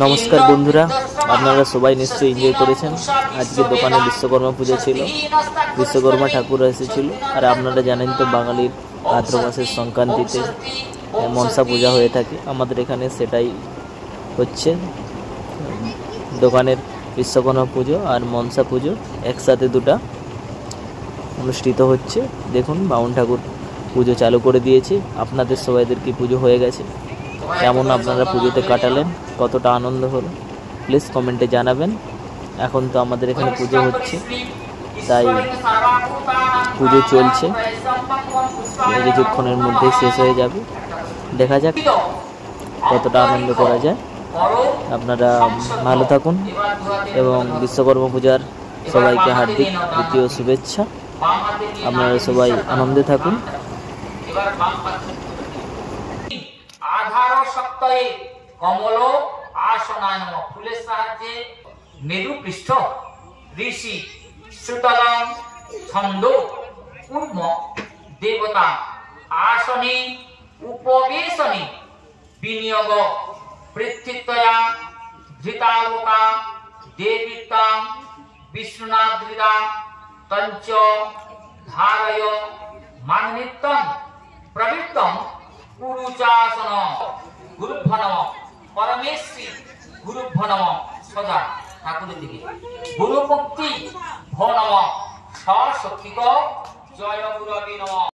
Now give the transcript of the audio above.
নমস্কার বন্ধুরা, আপনারা সবাই নিশ্চয়ই এনজয় করেছেন। আজকে দোকানে বিশ্বকর্মা পূজা ছিল, বিশ্বকর্মা ঠাকুর এসেছিল। আর আপনারা জানেন তো বাঙালির ভাদ্র মাসের সংক্রান্তিতে মনসা পূজা হয়ে থাকে। আমাদের এখানে সেটাই হচ্ছে, দোকানের বিশ্বকর্মা পুজো আর মনসা পুজো একসাথে দুটা অনুষ্ঠিত হচ্ছে। দেখুন বামুন ঠাকুর পুজো চালু করে দিয়েছে। আপনাদের সবাইদের কি পুজো হয়ে গেছে? কেমন আপনারা পুজোতে কাটালেন, কতটা আনন্দ হলো প্লিজ কমেন্টে জানাবেন। এখন তো আমাদের এখানে পুজো হচ্ছে, তাই পুজো চলছে, কিছুক্ষণের মধ্যে শেষ হয়ে যাবে। দেখা যাক কতটা আনন্দ করা যায়। আপনারা ভালো থাকুন এবং বিশ্বকর্মা পূজার সবাইকে হার্দিক দ্বিতীয় শুভেচ্ছা। আপনারা সবাই আনন্দে থাকুন। আধার সপ্তাহে কমল আসনায় ফুলের সাহায্যে মেরু পৃষ্ঠ ঋষি সুতলং ছন্দ কূর্ম দেবতা আসনে উপবেশনে বিনিয়োগ পৃথিত্যয়া ধৃতালোকা দেবিতাং বিষ্ণুনাদ্রিদা তঞ্চ ধারয় মান্বিতং প্রবৃত্তং গুরুচাসন গুরুভ্যো নমঃ পরমেশ্বরী গুরুভ্যো নমঃ সদা ঠাকুরের দিকে গুরুভক্তি ভো নমঃ সশক্তিক জয় গুরবে নমঃ।